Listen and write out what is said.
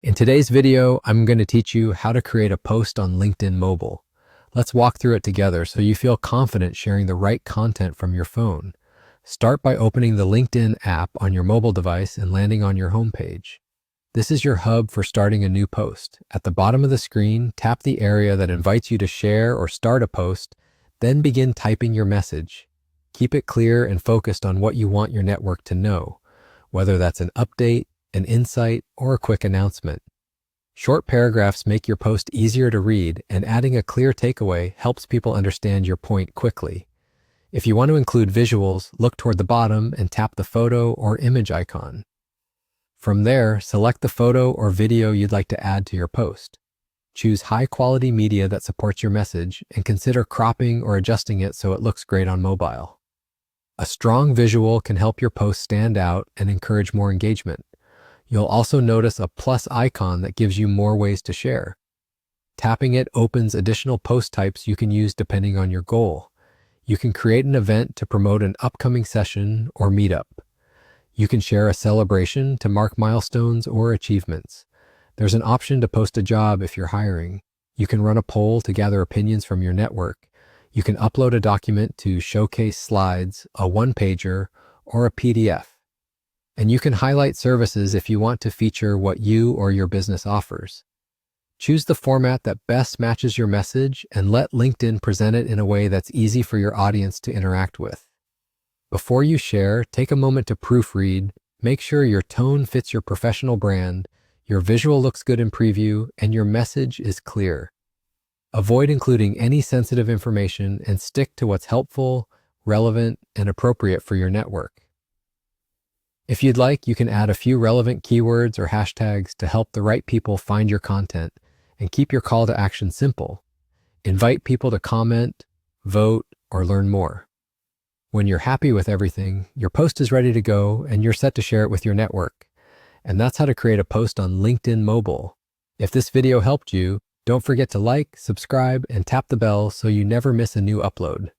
In today's video, I'm going to teach you how to create a post on LinkedIn Mobile. Let's walk through it together so you feel confident sharing the right content from your phone. Start by opening the LinkedIn app on your mobile device and landing on your homepage. This is your hub for starting a new post. At the bottom of the screen, tap the area that invites you to share or start a post, then begin typing your message. Keep it clear and focused on what you want your network to know, whether that's an update, an insight, or a quick announcement. Short paragraphs make your post easier to read, and adding a clear takeaway helps people understand your point quickly. If you want to include visuals, look toward the bottom and tap the photo or image icon. From there, select the photo or video you'd like to add to your post. Choose high-quality media that supports your message and consider cropping or adjusting it so it looks great on mobile. A strong visual can help your post stand out and encourage more engagement. You'll also notice a plus icon that gives you more ways to share. Tapping it opens additional post types you can use depending on your goal. You can create an event to promote an upcoming session or meetup. You can share a celebration to mark milestones or achievements. There's an option to post a job if you're hiring. You can run a poll to gather opinions from your network. You can upload a document to showcase slides, a one-pager, or a PDF. And you can highlight services if you want to feature what you or your business offers. Choose the format that best matches your message and let LinkedIn present it in a way that's easy for your audience to interact with. Before you share, take a moment to proofread, make sure your tone fits your professional brand, your visual looks good in preview, and your message is clear. Avoid including any sensitive information and stick to what's helpful, relevant, and appropriate for your network. If you'd like, you can add a few relevant keywords or hashtags to help the right people find your content and keep your call to action simple. Invite people to comment, vote, or learn more. When you're happy with everything, your post is ready to go and you're set to share it with your network. And that's how to create a post on LinkedIn Mobile. If this video helped you, don't forget to like, subscribe, and tap the bell so you never miss a new upload.